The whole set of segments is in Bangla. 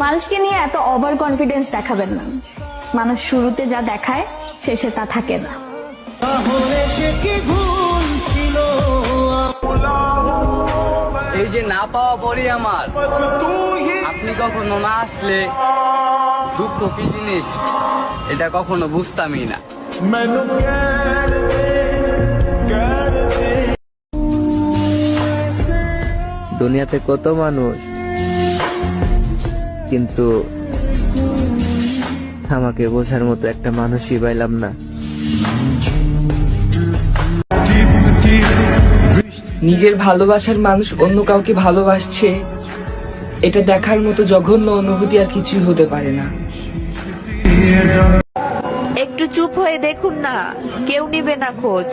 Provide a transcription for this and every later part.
মানুষকে নিয়ে এত ওভার কনফিডেন্স দেখাবেন না। মানুষ শুরুতে যা দেখায় শেষে তা থাকে না। এই যে না পাওয়া পরই আমার, আপনি কখনো না আসলে দুঃখ কি জিনিস এটা কখনো বুঝতামই না। দুনিয়াতে কত মানুষ, কিন্তু আমাকে বোঝার মতো একটা মানুষই পাইলাম না। নিজের ভালোবাসার মানুষ অন্য কাউকে ভালোবাসছে, এটা দেখার মতো জঘন্য অনুভূতি আর কিছুই হতে পারে না। একটু চুপ হয়ে দেখুন না, কেউ নিবে না খোঁজ।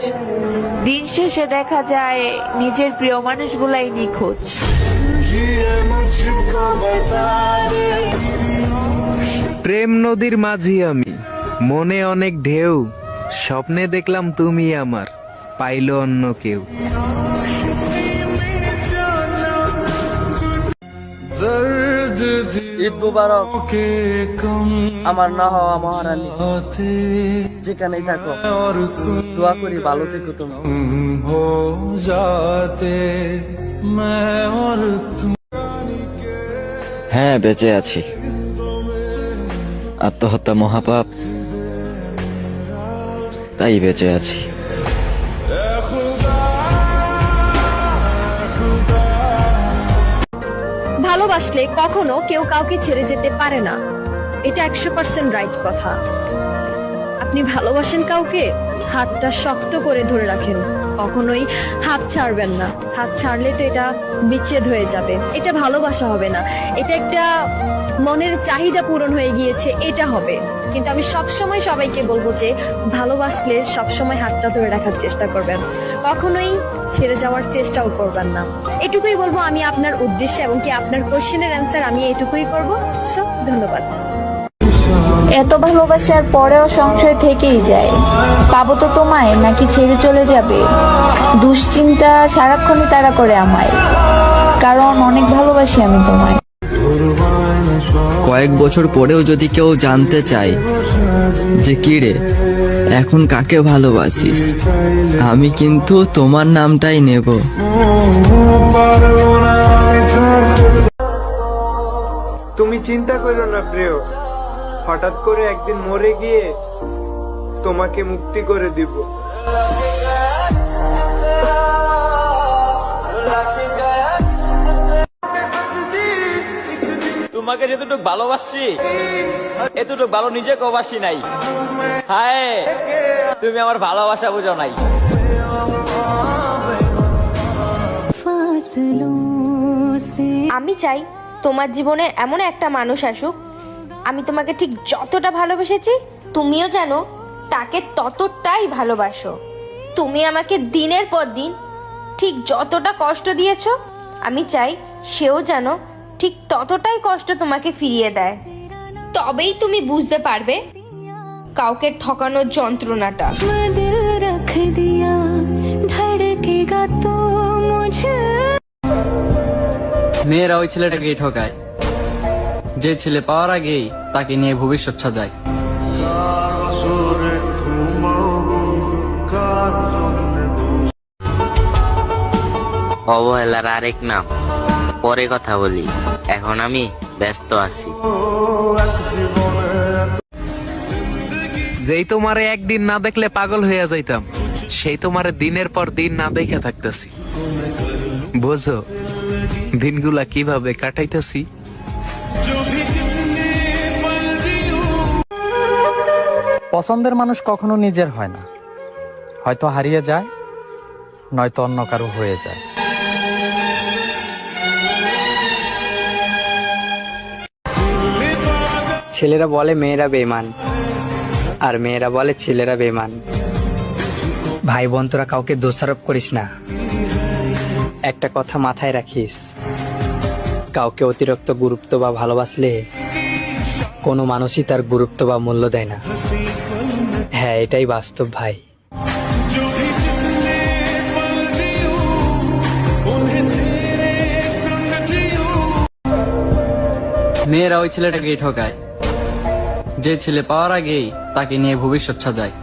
দিন শেষে দেখা যায় নিজের প্রিয় মানুষগুলাই নিখোঁজ। প্রেম নদীর মাঝি আমি, মনে অনেক ঢেউ, স্বপ্নে দেখলাম তুমি আমার, পাইলো অন্য কেউ। ঈদ মুবারক আমার না হওয়া মহারানী, যেখানেই থাকো দোয়া করি ভালো থেকো তুমি। হ্যাঁ, বেঁচে আছি। আত্মহত্যা মহাপাপ, তাই বেঁচে আছি। ভালোবাসলে কখনো কেউ কাউকে ছেড়ে যেতে পারে না, এটা 100% রাইট কথা। আপনি ভালোবাসেন কাউকে, হাতটা শক্ত করে ধরে রাখেন, কখনোই হাত ছাড়বেন না। হাত ছাড়লে তো এটা বিচ্ছেদ হয়ে যাবে, এটা ভালোবাসা হবে না, এটা একটা মনের চাহিদা পূরণ হয়ে গিয়েছে, এটা হবে। কিন্তু আমি সবসময় সবাইকে বলবো যে ভালোবাসলে সবসময় হাতটা ধরে রাখার চেষ্টা করবেন, কখনোই ছেড়ে যাওয়ার চেষ্টাও করবেন না। এটুকুই বলবো আমি আপনার উদ্দেশ্যে, এবং কি আপনার কোশ্চেনের অ্যান্সার আমি এটুকুই করবো। সো ধন্যবাদ। এত ভালোবাসার পরেও সংশয় থেকেই যায়, পাবো তো তোমায় নাকি ছেড়ে চলে যাবে। দুশ্চিন্তা সারাক্ষণই তাড়া করে আমায়, কারণ অনেক ভালোবাসি আমি তোমায়। কয়েক বছর পরেও যদি কেউ জানতে চায় যে কি রে এখন কাকে ভালোবাসিস, আমি কিন্তু তোমার নামটাই নেব। তুমি চিন্তা করো না প্রিয়, হঠাৎ করে একদিন মরে গিয়ে তোমাকে মুক্তি করে দিব। তোমাকে যতটুকু ভালোবাসছি এতটুকু ভালো নিজেকেও বাসি নাই। হায়, তুমি আমার ভালোবাসা বুঝো নাই। আমি চাই তোমার জীবনে এমন একটা মানুষ আসুক, আমি তোমাকে ঠিক যতটা ভালোবেসেছি তুমিও জানো তাকে ততটাই ভালোবাসো। তুমি আমাকে দিনের পর দিন ঠিক যতটা কষ্ট দিয়েছো, আমি চাই সেও জানো ঠিক ততটাই কষ্ট তোমাকে ফিরিয়ে দেয়। তবেই তুমি বুঝতে পারবে কাউকে ঠকানোর যন্ত্রণাটা। মেয়েরা ওই ছেলেটাকেই ঠকায় যে ছেলে পাওয়ার আগেই তাকে নিয়ে ভবিষ্যৎ সাজায়। অবহেলার আরেক নাম, পরে কথা বলি, এখন আমি ব্যস্ত আছি। যেই তোমারে একদিন না দেখলে পাগল হইয়া যাইতাম, সেই তোমারে দিনের পর দিন না দেখে থাকতেছি। বোঝো দিনগুলা কিভাবে কাটাইতেছি। পছন্দের মানুষ কখনো নিজের হয় না, হয়তো হারিয়ে যায়, নয়তো অন্য কারো হয়ে যায়। ছেলেরা বলে মেয়েরা বেঈমান, আর মেয়েরা বলে ছেলেরা বেঈমান। ভাই বোন তোরা কাউকে দোষারোপ করিস না, একটা কথা মাথায় রাখিস, কাউকে অতিরিক্ত গুরুত্ব বা ভালোবাসলে কোনো মানুষই তার গুরুত্ব বা মূল্য দেয় না। হ্যাঁ, এটাই বাস্তব ভাই। মেয়েরা ওই ছেলেটাকেই ঠকায় যে ছেলে পাওয়ার আগেই তাকে নিয়ে ভবিষ্যৎ সাজায়।